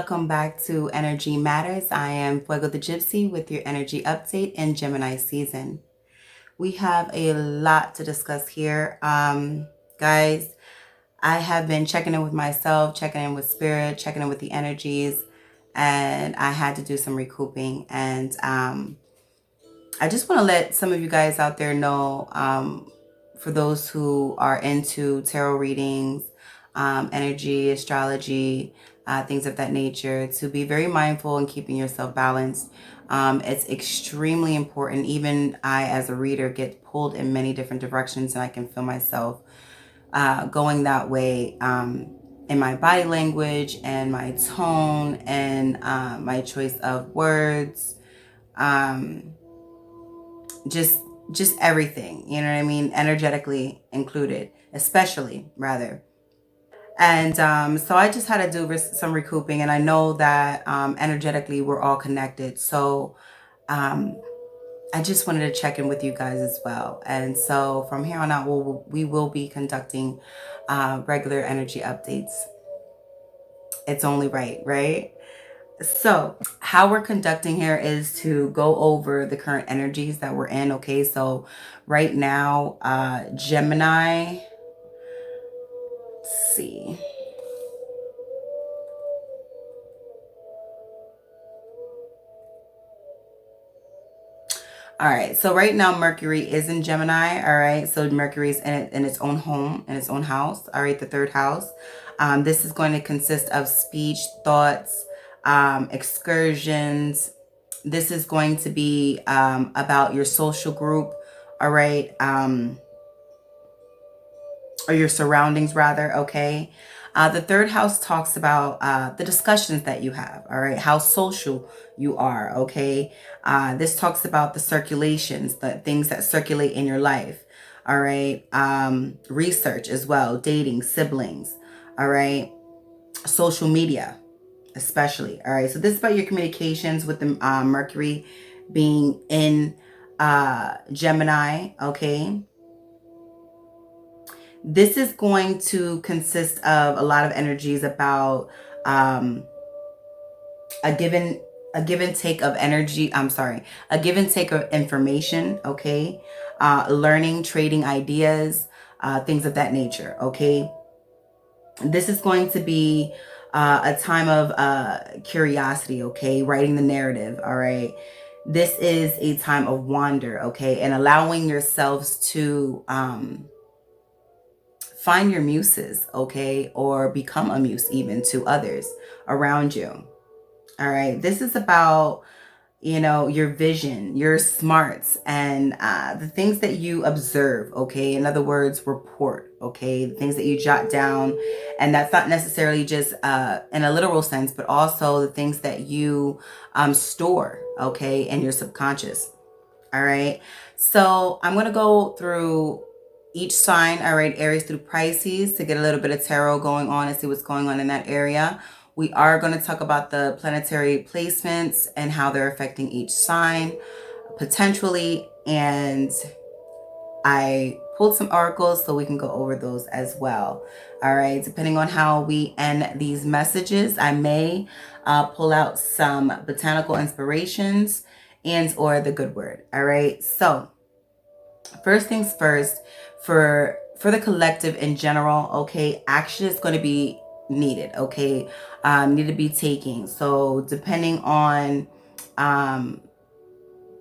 welcome back to Energy Matters. I am Fuego the Gypsy with your energy update in Gemini season. We have a lot to discuss here. Guys, I have been checking in with myself, checking in with spirit, checking in with the energies, and I had to do some recouping. And I just want to let some of you guys out there know, for those who are into tarot readings, energy, astrology, things of that nature, to be very mindful in keeping yourself balanced. It's extremely important. Even I, as a reader, get pulled in many different directions, and I can feel myself going that way in my body language and my tone and my choice of words. Just everything, you know what I mean? Energetically included, especially, rather. And so I just had to do some recouping, and I know that energetically we're all connected. So I just wanted to check in with you guys as well. And so from here on out, we will be conducting regular energy updates. It's only right, right? So how we're conducting here is to go over the current energies that we're in. Okay, so right now, Gemini, let's see. All right, so right now Mercury is in Gemini. All right, so Mercury is in its own home, in its own house. All right, the third house. This is going to consist of speech, thoughts, excursions. This is going to be about your social group. All right, or your surroundings rather. Okay. The third house talks about the discussions that you have, all right, how social you are, okay? This talks about the circulations, the things that circulate in your life, all right? Research as well, dating, siblings, all right? Social media, especially, all right? So this is about your communications with the Mercury being in Gemini, okay? This is going to consist of a lot of energies about a give and take of energy. A give and take of information. Okay, learning, trading ideas, things of that nature. Okay, this is going to be a time of curiosity. Okay, writing the narrative. All right. This is a time of wonder. Okay, and allowing yourselves to find your muses, okay, or become a muse even to others around you. All right, this is about, you know, your vision, your smarts, and the things that you observe, okay? In other words, report, okay? The things that you jot down, and that's not necessarily just in a literal sense, but also the things that you store, okay, in your subconscious. All right, so I'm going to go through each sign, all right, Aries through Pisces, to get a little bit of tarot going on and see what's going on in that area. We are going to talk about the planetary placements and how they're affecting each sign potentially. And I pulled some oracles so we can go over those as well. All right, depending on how we end these messages, I may pull out some botanical inspirations and or the good word. All right, so first things first, for the collective in general, okay, action is going to be needed, okay, need to be taken. So depending on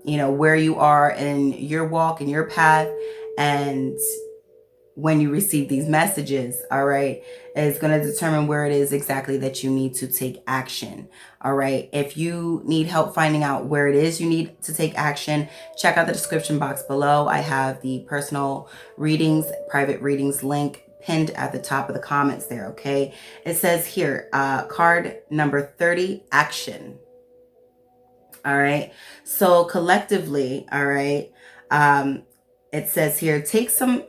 you know, where you are in your walk, in your path, and when you receive these messages, all right, is going to determine where it is exactly that you need to take action. All right, if you need help finding out where it is you need to take action, check out the description box below. I have the personal readings, private readings link pinned at the top of the comments there. Okay, it says here, card number 30, action. All right, so collectively, all right, it says here, take some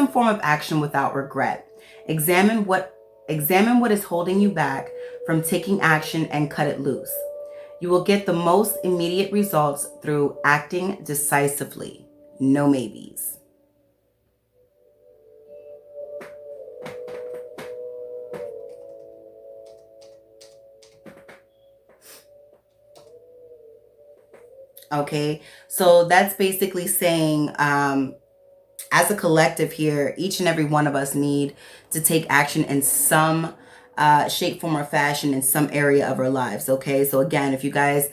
form of action without regret. Examine what is holding you back from taking action and cut it loose. You will get the most immediate results through acting decisively. No maybes. Okay, so that's basically saying, as a collective here, each and every one of us need to take action in some shape, form, or fashion in some area of our lives. Okay, so again, if you guys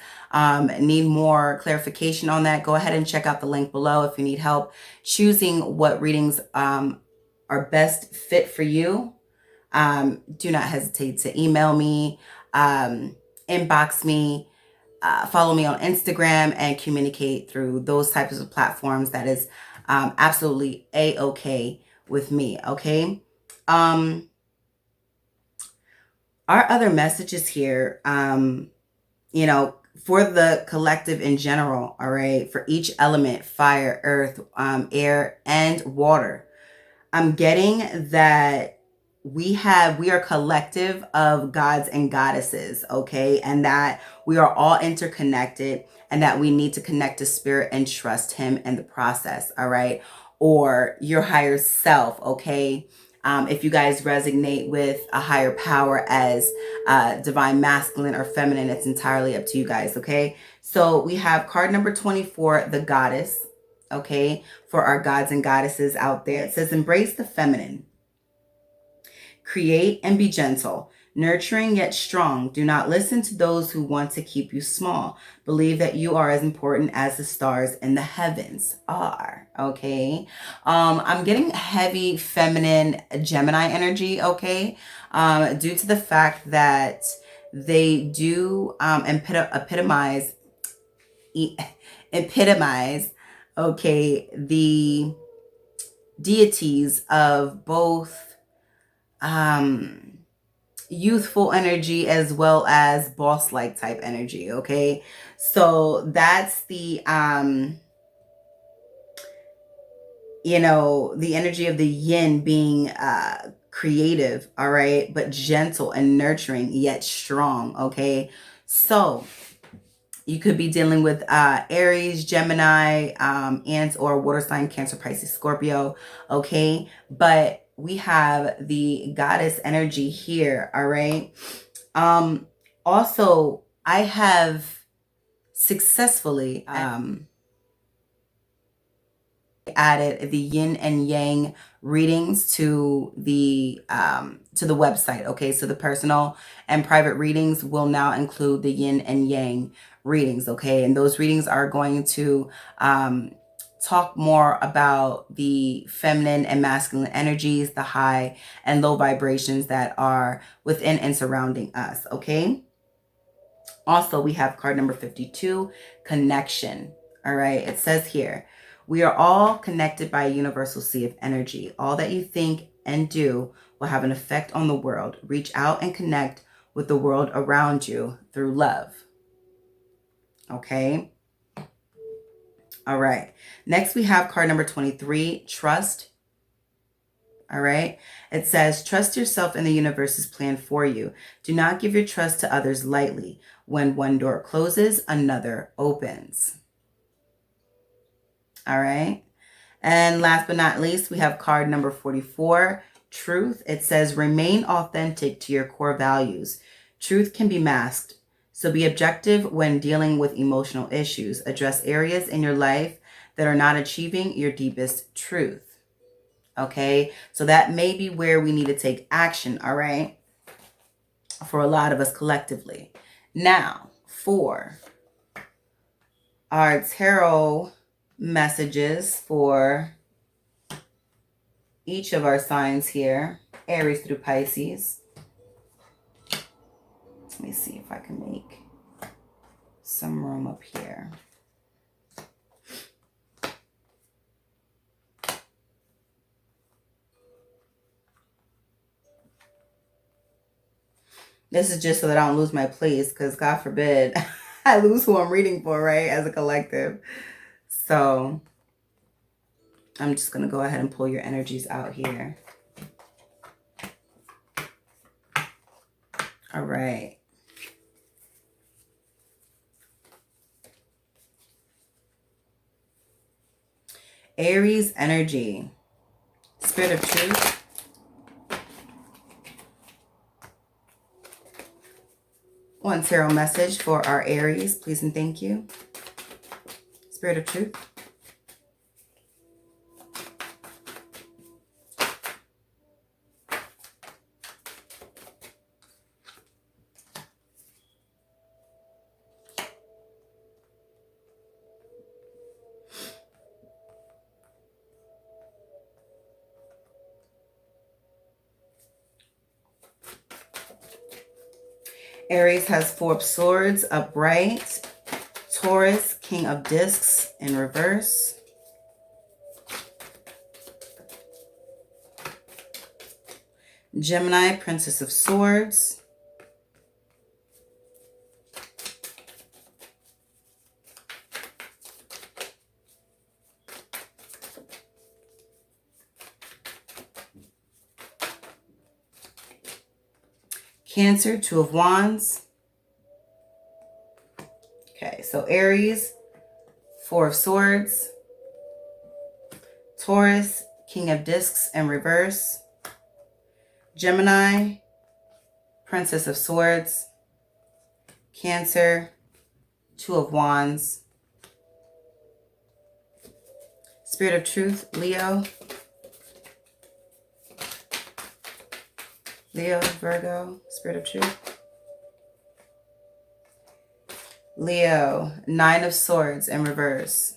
need more clarification on that, go ahead and check out the link below. If you need help choosing what readings are best fit for you, do not hesitate to email me, inbox me, follow me on Instagram, and communicate through those types of platforms. That is absolutely a-okay with me. Okay. Our other messages here, you know, for the collective in general, all right, for each element, fire, earth, air, and water, I'm getting that we are a collective of gods and goddesses, okay? And that we are all interconnected, and that we need to connect to spirit and trust him in the process, all right? Or your higher self, okay? If you guys resonate with a higher power as divine masculine or feminine, it's entirely up to you guys, okay? So we have card number 24, the goddess, okay? For our gods and goddesses out there, it says, embrace the feminine. Create and be gentle, nurturing yet strong. Do not listen to those who want to keep you small. Believe that you are as important as the stars in the heavens are. Okay. I'm getting heavy feminine Gemini energy. Okay. Due to the fact that they do epitomize, okay, the deities of both youthful energy as well as boss-like type energy. Okay, so that's the you know, the energy of the yin being creative, all right, but gentle and nurturing yet strong. Okay, so you could be dealing with Aries, Gemini, and or water sign, Cancer, Pisces, Scorpio. Okay, but we have the goddess energy here. All right. Also, I have successfully added the yin and yang readings to the website. Okay, so the personal and private readings will now include the yin and yang readings. Okay, and those readings are going to talk more about the feminine and masculine energies, the high and low vibrations that are within and surrounding us. Okay, also we have card number 52, connection. All right, it says here, we are all connected by a universal sea of energy. All that you think and do will have an effect on the world. Reach out and connect with the world around you through love. Okay. All right. Next, we have card number 23, trust. All right. It says, trust yourself in the universe's plan for you. Do not give your trust to others lightly. When one door closes, another opens. All right. And last but not least, we have card number 44, truth. It says, remain authentic to your core values. Truth can be masked, so be objective when dealing with emotional issues. Address areas in your life that are not achieving your deepest truth. Okay, so that may be where we need to take action, all right, for a lot of us collectively. Now, for our tarot messages for each of our signs here, Aries through Pisces. Let me see if I can make some room up here. This is just so that I don't lose my place, because God forbid I lose who I'm reading for, right, as a collective. So I'm just going to go ahead and pull your energies out here. All right. Aries energy, spirit of truth. One tarot message for our Aries, please and thank you. Spirit of truth. Aries has Four of Swords upright. Taurus, King of Discs in reverse. Gemini, Princess of Swords. Cancer, Two of Wands. Okay, so Aries, Four of Swords. Taurus, King of Discs in reverse. Gemini, Princess of Swords. Cancer, Two of Wands. Spirit of Truth, Leo. Leo, Virgo, Spirit of Truth. Leo, Nine of Swords in reverse.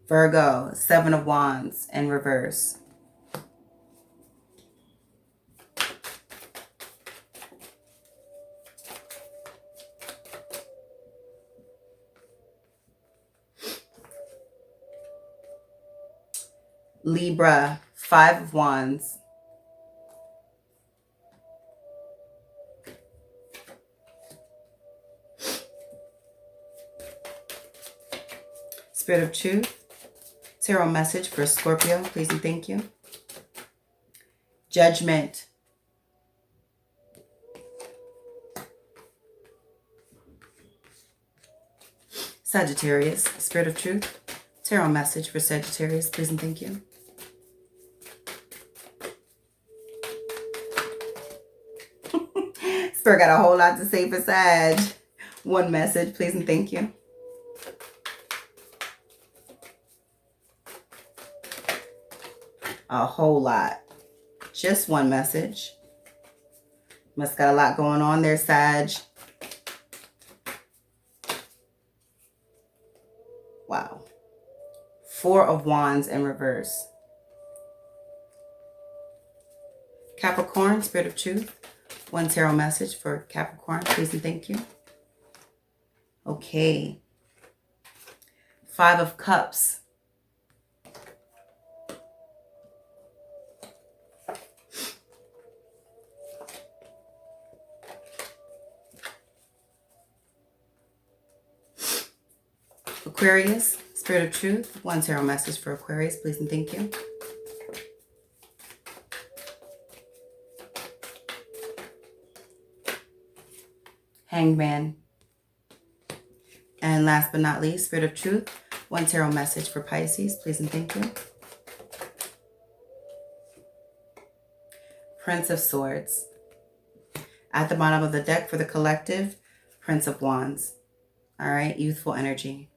Virgo, Seven of Wands in reverse. Libra, Five of Wands. Spirit of Truth, Tarot message for Scorpio, please and thank you. Judgment. Sagittarius, Spirit of Truth, Tarot message for Sagittarius, please and thank you. Spirit got a whole lot to say for Sag. One message, please and thank you. A whole lot. Just one message. Must got a lot going on there, Sag. Wow. Four of Wands in reverse. Capricorn, Spirit of Truth. One tarot message for Capricorn, please and thank you. Okay. Five of Cups. Aquarius, Spirit of Truth. One tarot message for Aquarius, please and thank you. Hangman. And last but not least, Spirit of Truth. One tarot message for Pisces, please and thank you. Prince of Swords. At the bottom of the deck for the collective, Prince of Wands. All right, youthful energy.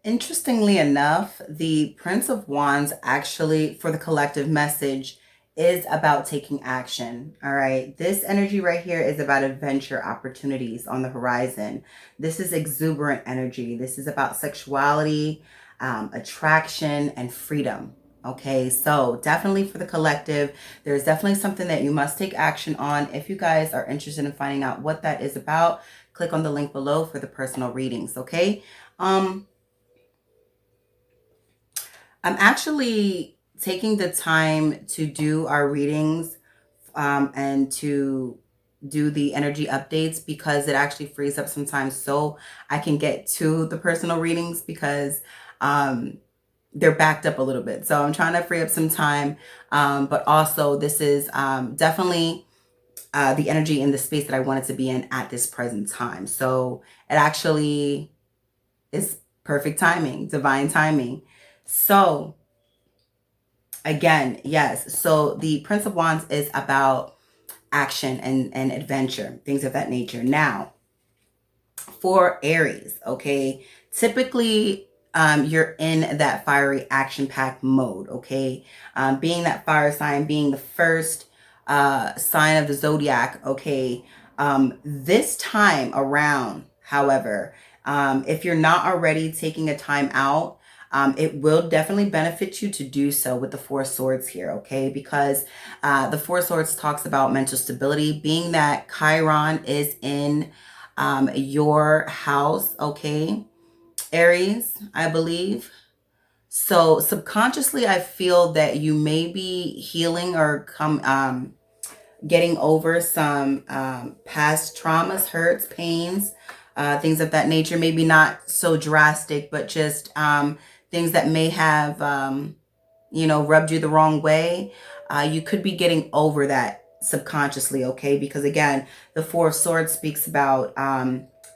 Interestingly enough, the Prince of Wands actually, for the collective message, is about taking action. All right. This energy right here is about adventure opportunities on the horizon. This is exuberant energy. This is about sexuality, attraction, and freedom. Okay. So definitely for the collective, there's definitely something that you must take action on. If you guys are interested in finding out what that is about, click on the link below for the personal readings. Okay. I'm actually taking the time to do our readings and to do the energy updates because it actually frees up some time so I can get to the personal readings because they're backed up a little bit. So I'm trying to free up some time. But also this is definitely the energy in the space that I wanted to be in at this present time. So it actually is perfect timing, divine timing. So again, yes. So the Prince of Wands is about action and adventure, things of that nature. Now, for Aries, okay, typically you're in that fiery action-packed mode, okay? Being that fire sign, being the first sign of the zodiac, okay? This time around, however, if you're not already taking a time out, it will definitely benefit you to do so with the Four Swords here, okay? Because the Four Swords talks about mental stability, being that Chiron is in your house, okay? Aries, I believe. So subconsciously, I feel that you may be healing or getting over some past traumas, hurts, pains, things of that nature. Maybe not so drastic, but just things that may have, rubbed you the wrong way. You could be getting over that subconsciously, okay? Because again, the Four of Swords speaks about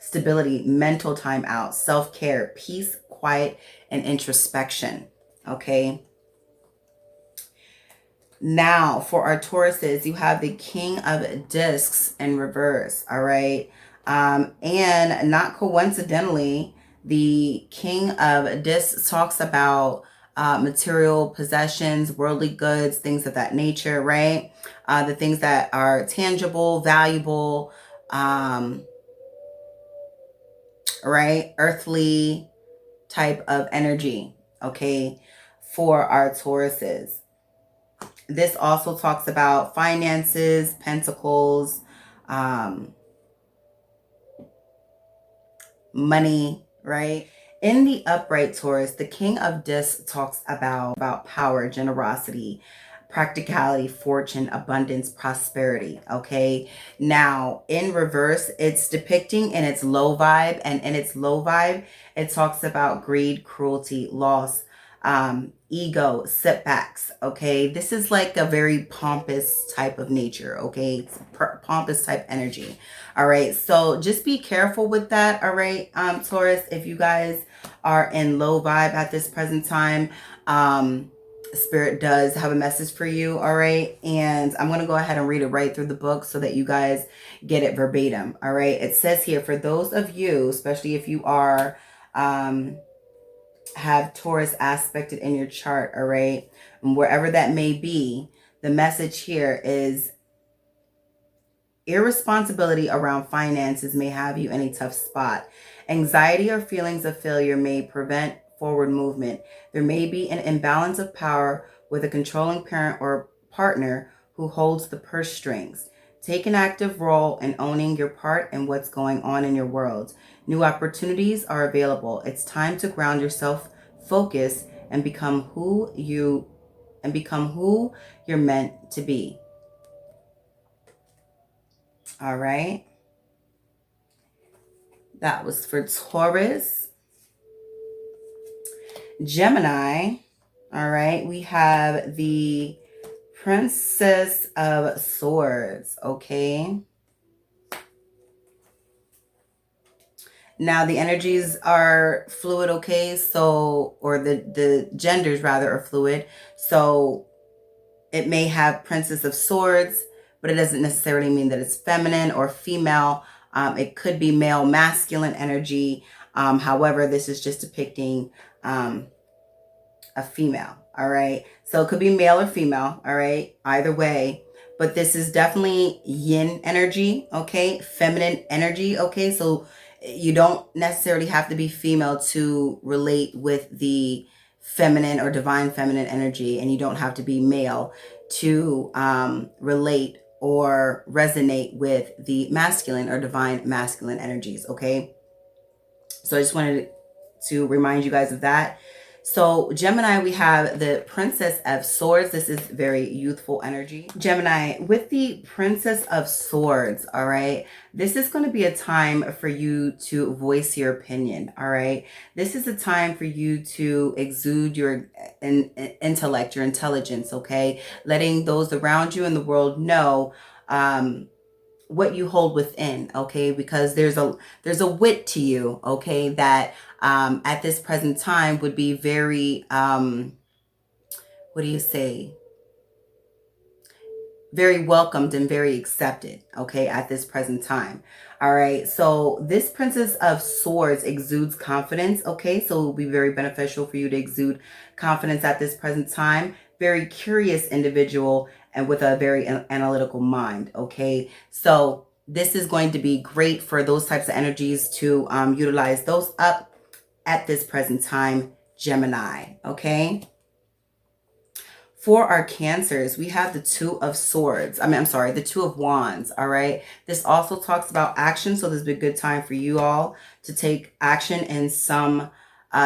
stability, mental time out, self-care, peace, quiet, and introspection, okay? Now, for our Tauruses, you have the King of Discs in reverse, all right? And not coincidentally, the King of Discs talks about material possessions, worldly goods, things of that nature, right? The things that are tangible, valuable, right? Earthly type of energy, okay? For our Tauruses. This also talks about finances, pentacles, money, right? In the upright Taurus, the King of Discs talks about power, generosity, practicality, fortune, abundance, prosperity, okay? Now, in reverse, it's depicting in its low vibe, and in its low vibe, it talks about greed, cruelty, loss, ego, setbacks, okay? This is like a very pompous type of nature, okay? It's pompous type energy, all right? So just be careful with that, all right, Taurus, if you guys are in low vibe at this present time. Spirit does have a message for you, all right? And I'm going to go ahead and read it right through the book so that you guys get it verbatim, all right? It says here, for those of you, especially if you are have Taurus aspected in your chart, all right? And wherever that may be, the message here is irresponsibility around finances may have you in a tough spot. Anxiety or feelings of failure may prevent forward movement. There may be an imbalance of power with a controlling parent or partner who holds the purse strings. Take an active role in owning your part in what's going on in your world. New opportunities are available. It's time to ground yourself, focus, and become who you're meant to be. All right. That was for Taurus. Gemini. All right. We have the Princess of Swords. Okay. Now the energies are fluid, okay? So, or the genders rather are fluid. So it may have Princess of Swords, but it doesn't necessarily mean that it's feminine or female. It could be male, masculine energy. However, this is just depicting a female, all right? So it could be male or female, all right? Either way. But this is definitely yin energy, okay? Feminine energy, okay? So you don't necessarily have to be female to relate with the feminine or divine feminine energy, and you don't have to be male to relate or resonate with the masculine or divine masculine energies, okay? So I just wanted to remind you guys of that. So Gemini, we have the Princess of Swords. This is very youthful energy. Gemini, with the Princess of Swords, all right, this is going to be a time for you to voice your opinion, all right? This is a time for you to exude your intellect, your intelligence, okay? Letting those around you in the world know what you hold within, okay? Because there's a wit to you, okay, that at this present time would be very what do you say, very welcomed and very accepted, okay, at this present time. All right, so this Princess of Swords exudes confidence, okay? So it will be very beneficial for you to exude confidence at this present time. Very curious individual and with a very analytical mind, okay? So this is going to be great for those types of energies to utilize those up at this present time, Gemini, okay? For our Cancers, we have the Two of Swords. The Two of Wands, all right? This also talks about action, so this is a good time for you all to take action in some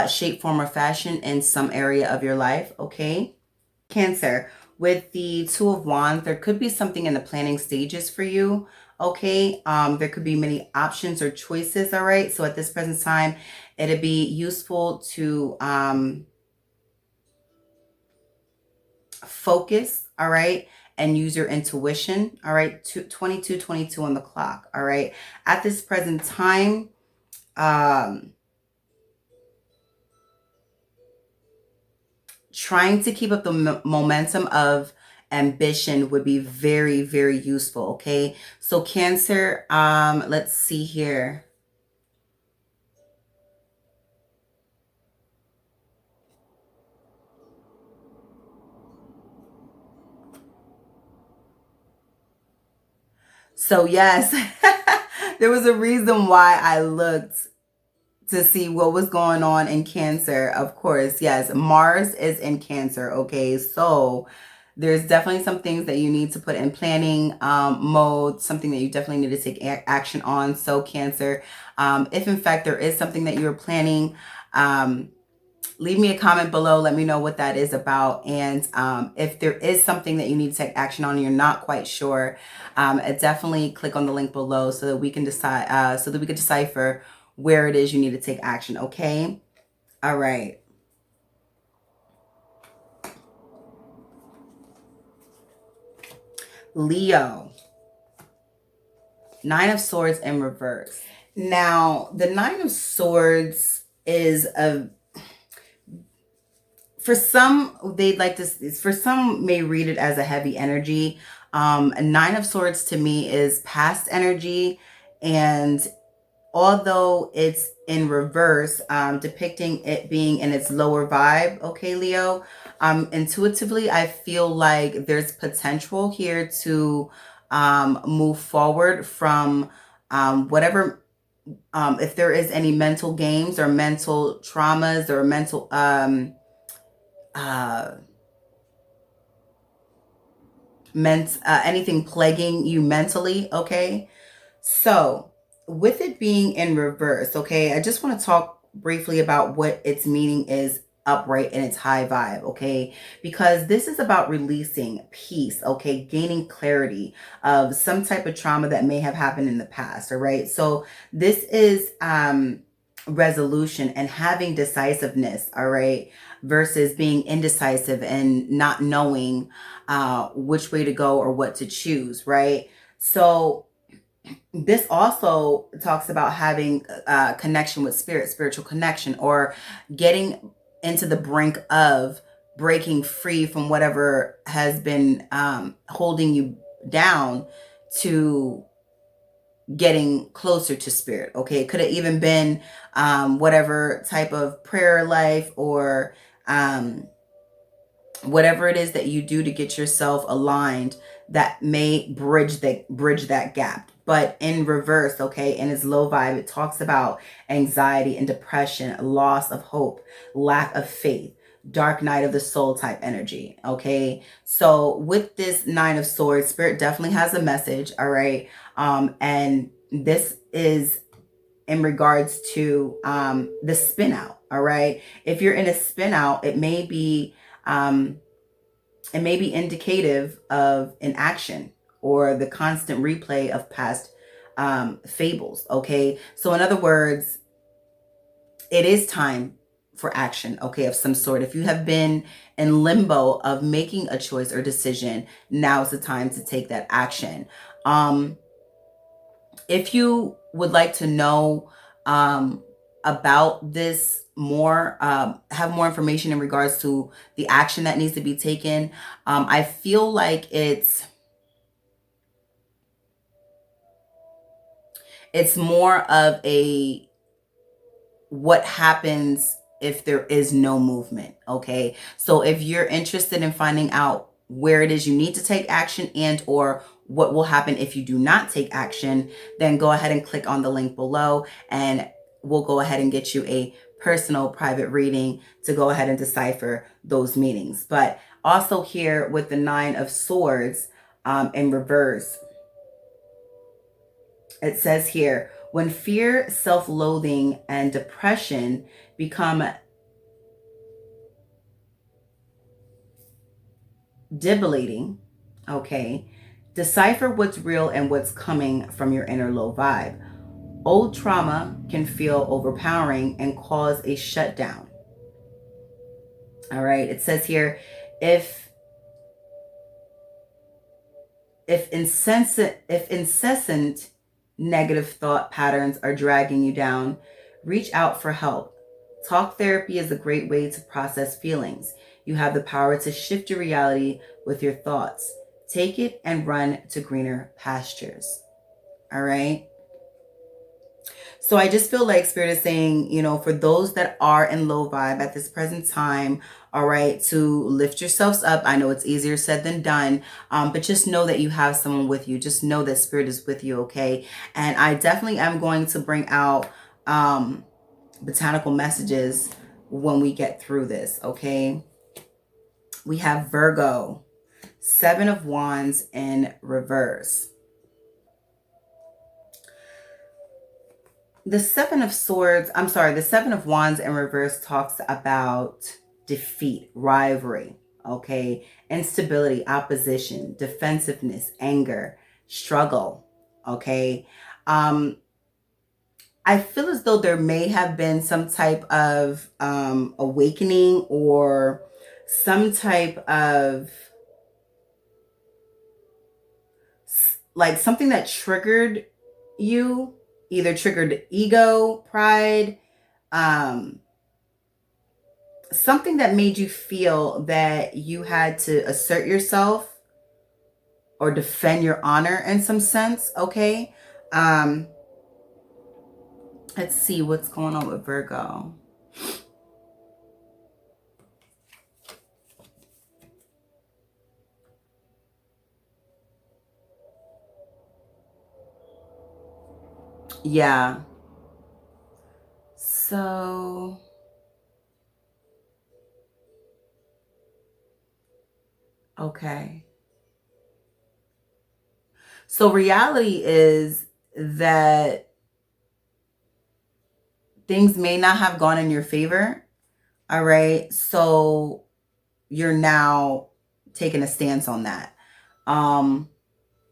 shape, form, or fashion in some area of your life, okay? Cancer, with the Two of Wands, there could be something in the planning stages for you, okay? There could be many options or choices, all right? So at this present time, it'd be useful to focus, all right, and use your intuition, all right? 22:22 on the clock, all right? At this present time, trying to keep up the momentum of ambition would be very, very useful, okay? So Cancer, let's see here. So yes, there was a reason why I looked to see what was going on in Cancer. Of course, yes, Mars is in Cancer, okay? So there's definitely some things that you need to put in planning mode, something that you definitely need to take action on. So Cancer, if in fact there is something that you're planning, leave me a comment below. Let me know what that is about. And if there is something that you need to take action on and you're not quite sure, definitely click on the link below so that we can decide, so that we can decipher where it is you need to take action, okay? All right. Leo, Nine of Swords in reverse. Now, the Nine of Swords is for some, they'd like to, for some may read it as a heavy energy. A Nine of Swords to me is past energy, and although it's in reverse, depicting it being in its lower vibe, okay, Leo, intuitively, I feel like there's potential here to move forward from whatever, if there is any mental games or mental traumas or mental, anything plaguing you mentally, okay? So with it being in reverse, okay, I just want to talk briefly about what its meaning is upright in its high vibe, okay? Because this is about releasing peace, okay? Gaining clarity of some type of trauma that may have happened in the past, all right? So this is resolution and having decisiveness, all right? Versus being indecisive and not knowing which way to go or what to choose, right? So this also talks about having a connection with spirit, spiritual connection, or getting into the brink of breaking free from whatever has been holding you down to getting closer to spirit, okay? It could have even been whatever type of prayer life or whatever it is that you do to get yourself aligned that may bridge that gap. But in reverse, okay, in its low vibe, it talks about anxiety and depression, loss of hope, lack of faith, dark night of the soul type energy, okay? So with this Nine of Swords, Spirit definitely has a message, all right? And this is in regards to the spin out. All right. If you're in a spin out, it may be indicative of an action or the constant replay of past fables. Okay. So in other words, it is time for action, okay, of some sort. If you have been in limbo of making a choice or decision, now is the time to take that action. If you would like to know about this more, have more information in regards to the action that needs to be taken, I feel like it's more of a what happens if there is no movement. Okay. So if you're interested in finding out where it is you need to take action and or what will happen if you do not take action, then go ahead and click on the link below and we'll go ahead and get you a personal private reading to go ahead and decipher those meanings. But also here with the 9 of Swords in reverse, it says here, when fear, self-loathing, and depression become debilitating, okay, decipher what's real and what's coming from your inner low vibe. Old trauma can feel overpowering and cause a shutdown. All right, it says here, if incessant negative thought patterns are dragging you down, reach out for help. Talk therapy is a great way to process feelings. You have the power to shift your reality with your thoughts. Take it and run to greener pastures. All right. So I just feel like Spirit is saying, you know, for those that are in low vibe at this present time, all right, to lift yourselves up. I know it's easier said than done, but just know that you have someone with you. Just know that Spirit is with you, okay? And I definitely am going to bring out botanical messages when we get through this, okay? We have Virgo, 7 of Wands in reverse. The 7 of Swords, the 7 of Wands in reverse talks about defeat, rivalry, okay? Instability, opposition, defensiveness, anger, struggle, okay? I feel as though there may have been some type of awakening or some type of like something that triggered you, either triggered ego, pride, something that made you feel that you had to assert yourself or defend your honor in some sense, okay? Let's see what's going on with Virgo. Yeah. So okay. So reality is that things may not have gone in your favor. All right. So you're now taking a stance on that.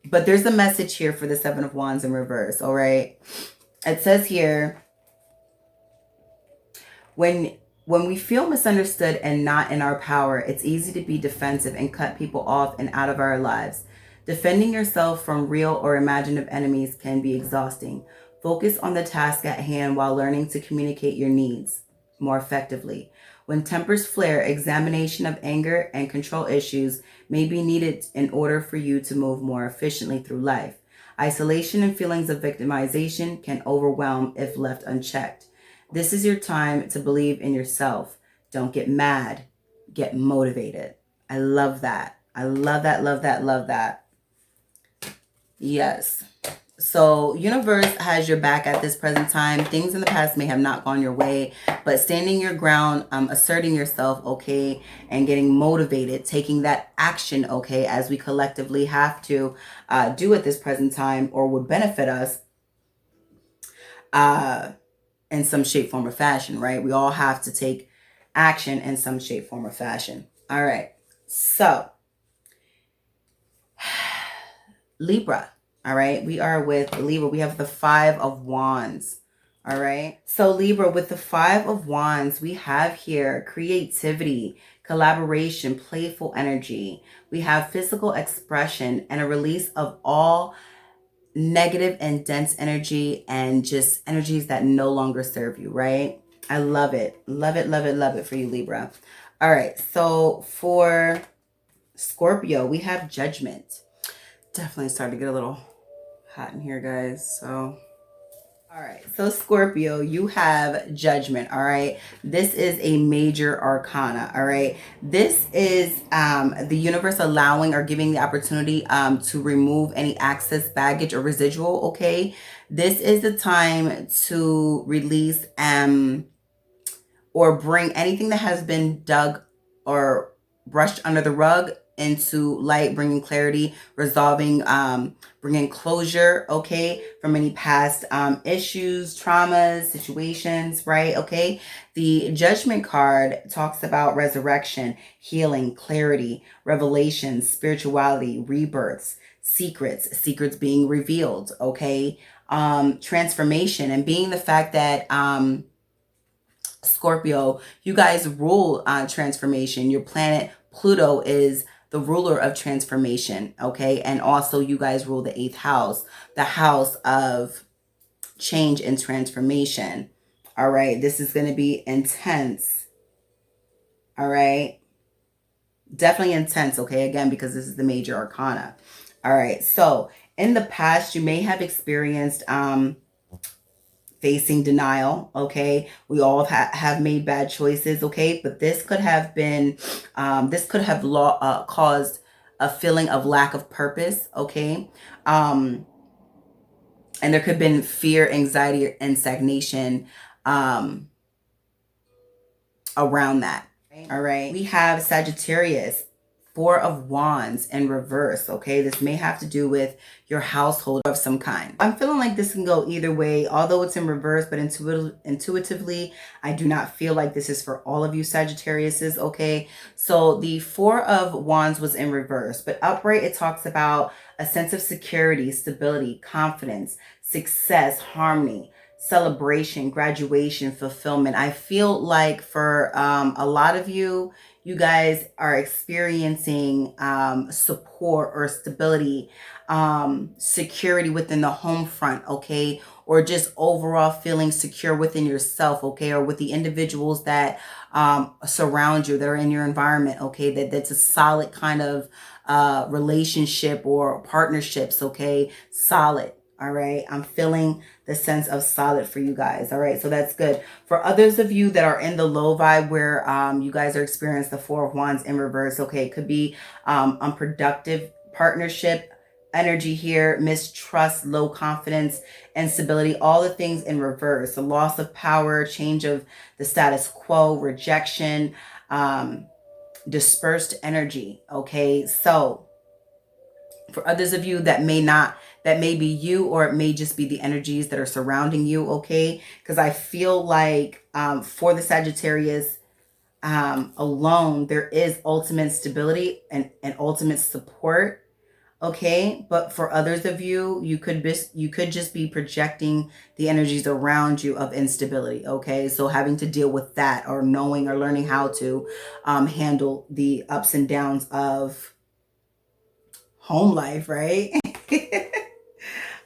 But there's a message here for the 7 of Wands in reverse. All right. It says here, when we feel misunderstood and not in our power, it's easy to be defensive and cut people off and out of our lives. Defending yourself from real or imaginative enemies can be exhausting. Focus on the task at hand while learning to communicate your needs more effectively. When tempers flare, examination of anger and control issues may be needed in order for you to move more efficiently through life. Isolation and feelings of victimization can overwhelm if left unchecked. This is your time to believe in yourself. Don't get mad. Get motivated. I love that. I love that, love that, love that. Yes. So universe has your back at this present time. Things in the past may have not gone your way, but standing your ground, asserting yourself, okay, and getting motivated, taking that action, okay, as we collectively have to do at this present time or would benefit us. in some shape, form, or fashion, right? We all have to take action in some shape, form, or fashion. All right. So, Libra. All right. We are with Libra. We have the 5 of Wands. All right. So Libra, with the 5 of Wands, we have here creativity, collaboration, playful energy. We have physical expression and a release of all negative and dense energy and just energies that no longer serve you, right? I love it. Love it, love it, love it for you, Libra. All right. So for Scorpio, we have judgment. Definitely starting to get a little hot in here, guys. So all right, so Scorpio, you have judgment, all right? This is a major arcana, all right? This is the universe allowing or giving the opportunity to remove any excess baggage or residual, okay? This is the time to release or bring anything that has been dug or brushed under the rug into light, bringing clarity, resolving, bringing closure, okay, from any past issues, traumas, situations, right? Okay. The Judgment card talks about resurrection, healing, clarity, revelation, spirituality, rebirths, secrets being revealed, okay, transformation, and being the fact that Scorpio, you guys rule transformation. Your planet Pluto is the ruler of transformation, okay? And also you guys rule the 8th house, the house of change and transformation. All right, this is going to be intense. All right, definitely intense, okay? Again, because this is the major arcana. All right, so in the past, you may have experienced facing denial, okay? We all have made bad choices, okay? But this could have been, this could have caused a feeling of lack of purpose, okay? And there could have been fear, anxiety, and stagnation around that, all right? We have Sagittarius, 4 of Wands in reverse, okay? This may have to do with your household of some kind. I'm feeling like this can go either way, although it's in reverse, but intuitively, I do not feel like this is for all of you Sagittariuses, okay? So the 4 of Wands was in reverse, but upright, it talks about a sense of security, stability, confidence, success, harmony, celebration, graduation, fulfillment. I feel like for a lot of you, you guys are experiencing support or stability, security within the home front, okay? Or just overall feeling secure within yourself, okay? Or with the individuals that surround you, that are in your environment, okay? That's a solid kind of relationship or partnerships, okay? Solid. All right. I'm feeling the sense of solid for you guys. All right. So that's good. For others of you that are in the low vibe where you guys are experiencing the 4 of Wands in reverse. Okay. It could be unproductive partnership energy here, mistrust, low confidence, instability, all the things in reverse, the loss of power, change of the status quo, rejection, dispersed energy. Okay. So for others of you that may be you, or it may just be the energies that are surrounding you, okay? Because I feel like for the Sagittarius alone, there is ultimate stability and ultimate support, okay? But for others of you, you could just be projecting the energies around you of instability, okay? So having to deal with that, or knowing or learning how to handle the ups and downs of home life, right?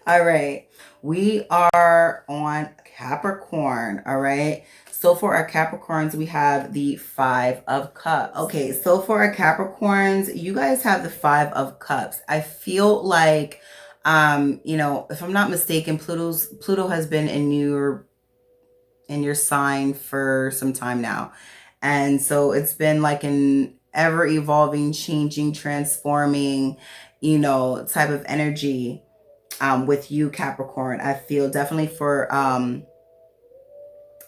All right. We are on Capricorn. All right. So for our Capricorns, we have the 5 of Cups. Okay. So for our Capricorns, you guys have the 5 of Cups. I feel like, you know, if I'm not mistaken, Pluto has been in your sign for some time now. And so it's been like an ever evolving, changing, transforming, you know, type of energy with you, Capricorn. I feel definitely for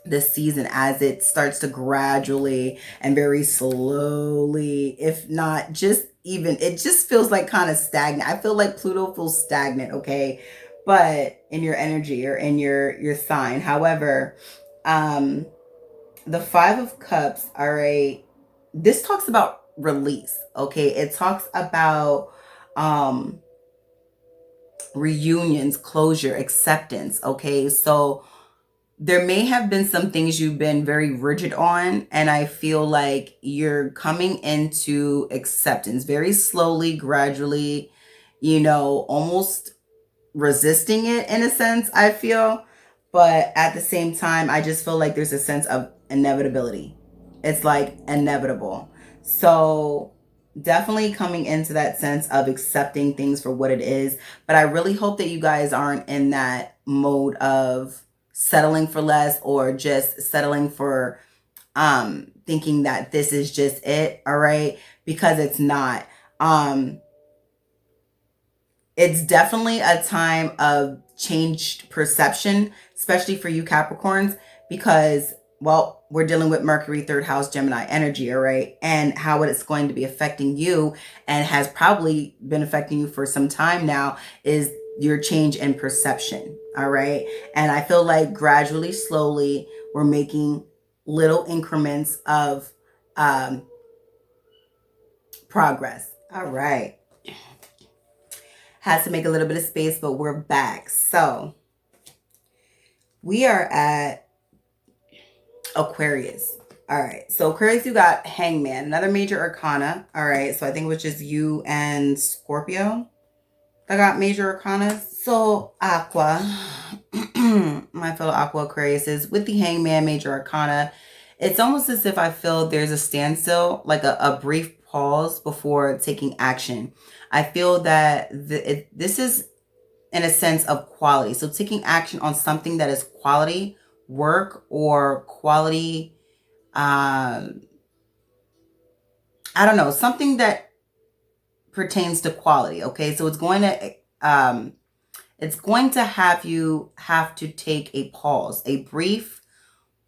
this season, as it starts to gradually and very slowly, if not just even, it just feels like kind of stagnant. I feel like Pluto feels stagnant, okay? but in your energy or in your sign. However, the Five of Cups, all right, this talks about release, okay? It talks about reunions, closure, acceptance, okay? So there may have been some things you've been very rigid on, and I feel like you're coming into acceptance very slowly, gradually, you know, almost resisting it in a sense, I feel. But at the same time, I just feel like there's a sense of inevitability. It's like inevitable. So definitely coming into that sense of accepting things for what it is. But I really hope that you guys aren't in that mode of settling for less or just settling for thinking that this is just it, all right? Because it's not. It's definitely a time of changed perception, especially for you Capricorns, because, well, we're dealing with Mercury, third house, Gemini energy, all right? And how it's going to be affecting you and has probably been affecting you for some time now is your change in perception, all right? And I feel like gradually, slowly, we're making little increments of progress. All right. Had to make a little bit of space, but we're back. So we are at Aquarius. All right. So Aquarius, you got Hangman, another major arcana. All right. So I think it was just you and Scorpio that got major arcana. So Aqua, my fellow Aqua Aquariuses, with the Hangman major arcana, it's almost as if I feel there's a standstill, like a brief pause before taking action. I feel that this is in a sense of quality. So taking action on something that is quality work or quality, I don't know, something that pertains to quality. Okay. So it's going to have you have to take a pause, a brief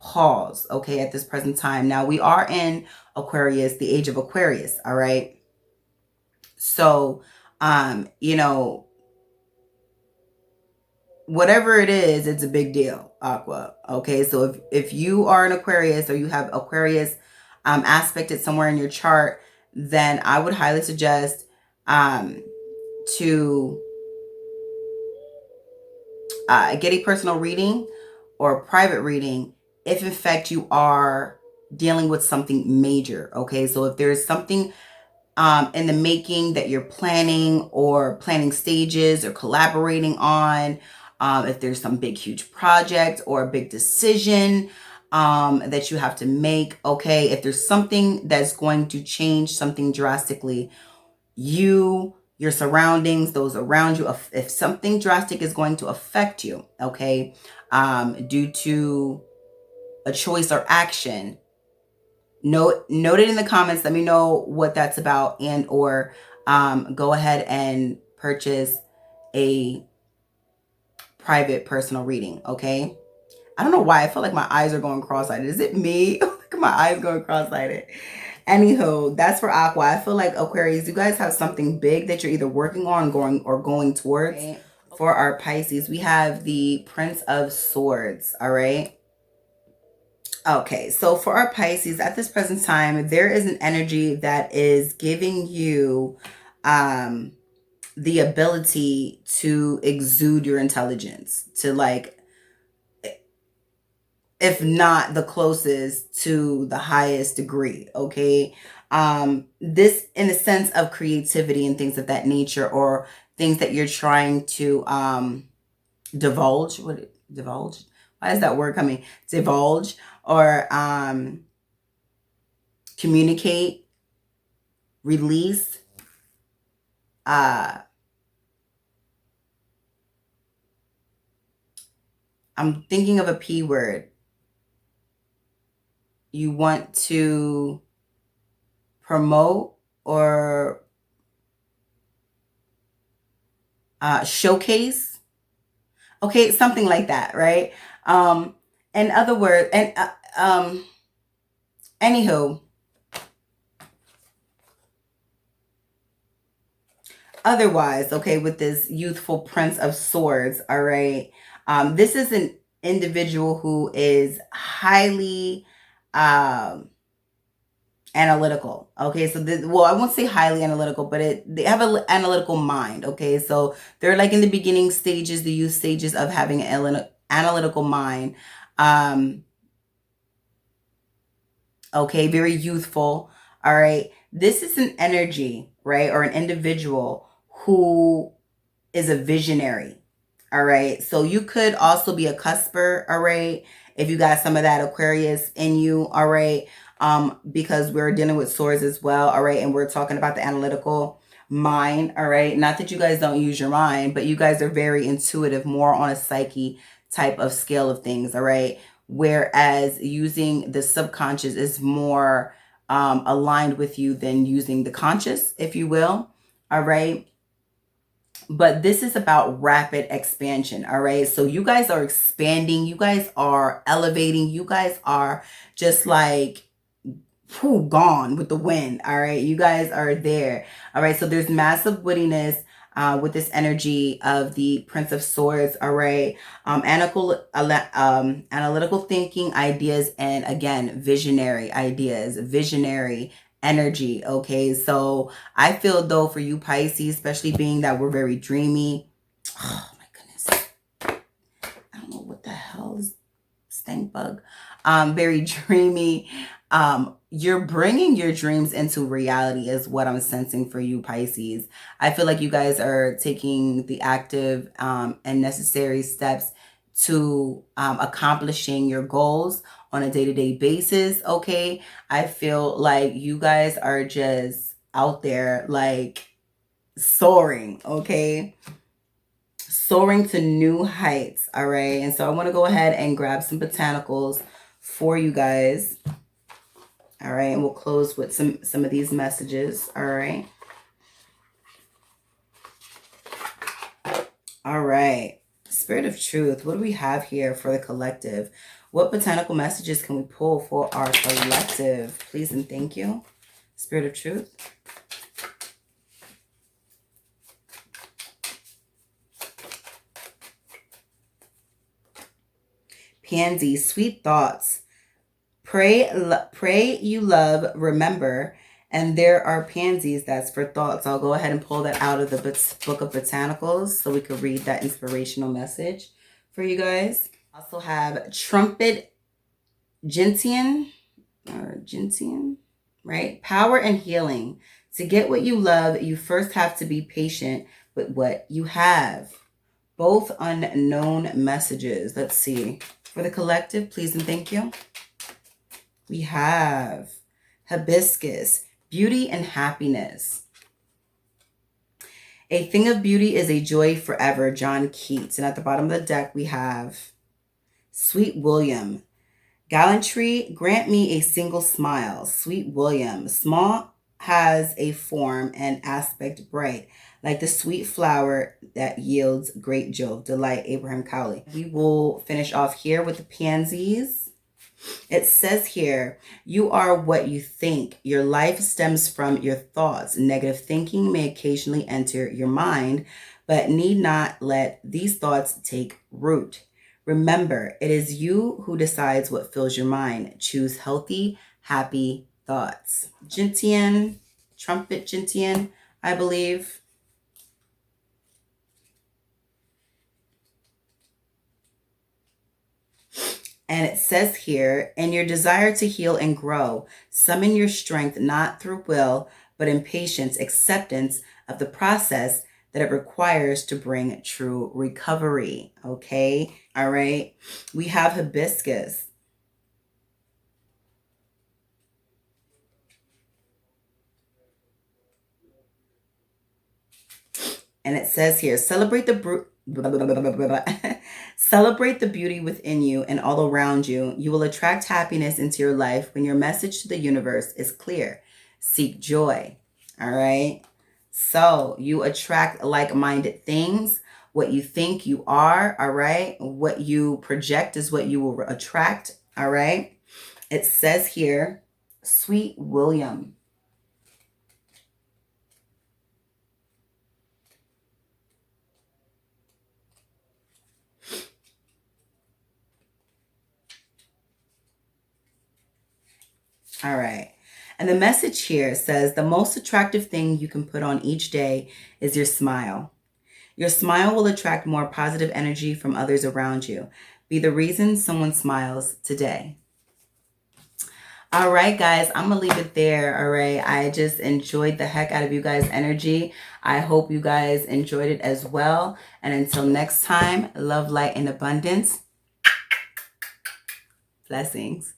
pause. Okay. At this present time. Now we are in Aquarius, the age of Aquarius. All right. So, you know, whatever it is, it's a big deal, Aqua. Okay, so if you are an Aquarius or you have Aquarius aspected somewhere in your chart, then I would highly suggest to get a personal reading or a private reading if in fact you are dealing with something major. Okay, so if there's something in the making that you're planning or planning stages or collaborating on, if there's some big, huge project or a big decision that you have to make, okay, if there's something that's going to change something drastically, your surroundings, those around you, if something drastic is going to affect you, okay, due to a choice or action, note it in the comments. Let me know what that's about, and or go ahead and purchase a private personal reading. Okay. I don't know why I feel like my eyes are going cross-eyed. Is it me? Look at my eyes going cross-eyed. Anywho, that's for Aqua. I feel like Aquarius, you guys have something big that you're either working on, going towards. Okay. For our Pisces, we have the Prince of Swords. All right. Okay, so for our Pisces, at this present time, there is an energy that is giving you the ability to exude your intelligence, to, like, if not the closest, to the highest degree, okay? This in the sense of creativity and things of that nature, or things that you're trying to divulge. Divulge? Why is that word coming? Divulge or communicate, release, I'm thinking of a P word. You want to promote or showcase. Okay, something like that, right? In other words, and anywho, otherwise, okay, with this youthful Prince of Swords, all right, this is an individual who is highly analytical. Okay, so well, I won't say highly analytical, but they have an analytical mind. Okay, so they're like in the beginning stages, the youth stages of having an analytical mind. Okay, very youthful. All right, this is an energy, right, or an individual who is a visionary. All right, so you could also be a cusper. All right, if you got some of that Aquarius in you. All right, because we're dealing with swords as well. All right, and we're talking about the analytical mind. All right, not that you guys don't use your mind, but you guys are very intuitive, more on a psyche type of scale of things. All right, whereas using the subconscious is more aligned with you than using the conscious, if you will. All right, but this is about rapid expansion. All right, so you guys are expanding, you guys are elevating, you guys are just like gone with the wind. All right, you guys are there. All right, so there's massive wittiness with this energy of the Prince of Swords. All right, analytical thinking, ideas, and again, visionary ideas, visionary energy. Okay, so I feel though for you Pisces, especially being that we're very dreamy. Oh my goodness, I don't know what the hell is stink bug. Very dreamy. You're bringing your dreams into reality is what I'm sensing for you Pisces. I feel like you guys are taking the active and necessary steps to accomplishing your goals on a day-to-day basis. Okay, I feel like you guys are just out there like soaring. Okay, soaring to new heights. All right, and so I want to go ahead and grab some botanicals for you guys. All right, and we'll close with some of these messages. All right. All right. Spirit of Truth, what do we have here for the collective? What botanical messages can we pull for our collective? Please and thank you. Spirit of Truth. Pansy, sweet thoughts. Pray you love, remember, and there are pansies. That's for thoughts. I'll go ahead and pull that out of the Book of Botanicals so we could read that inspirational message for you guys. Also have trumpet gentian, right? Power and healing. To get what you love, you first have to be patient with what you have. Both unknown messages. Let's see. For the collective, please and thank you. We have hibiscus, beauty and happiness. A thing of beauty is a joy forever, John Keats. And at the bottom of the deck, we have Sweet William. Gallantry, grant me a single smile. Sweet William. Small has a form and aspect bright, like the sweet flower that yields great joy. Delight, Abraham Cowley. We will finish off here with the pansies. It says here, you are what you think. Your life stems from your thoughts. Negative thinking may occasionally enter your mind, but need not let these thoughts take root. Remember, it is you who decides what fills your mind. Choose healthy, happy thoughts. Gentian, trumpet gentian, I believe. And it says here, in your desire to heal and grow, summon your strength not through will, but in patience, acceptance of the process that it requires to bring true recovery. Okay. All right. We have hibiscus. And it says here, celebrate the celebrate the beauty within you and all around you. You will attract happiness into your life when your message to the universe is clear. Seek joy. All right. So you attract like-minded things. What you think you are. All right. What you project is what you will attract. All right. It says here, Sweet William. All right. And the message here says the most attractive thing you can put on each day is your smile. Your smile will attract more positive energy from others around you. Be the reason someone smiles today. All right, guys, I'm going to leave it there. All right. I just enjoyed the heck out of you guys' energy. I hope you guys enjoyed it as well. And until next time, love, light, and abundance. Blessings.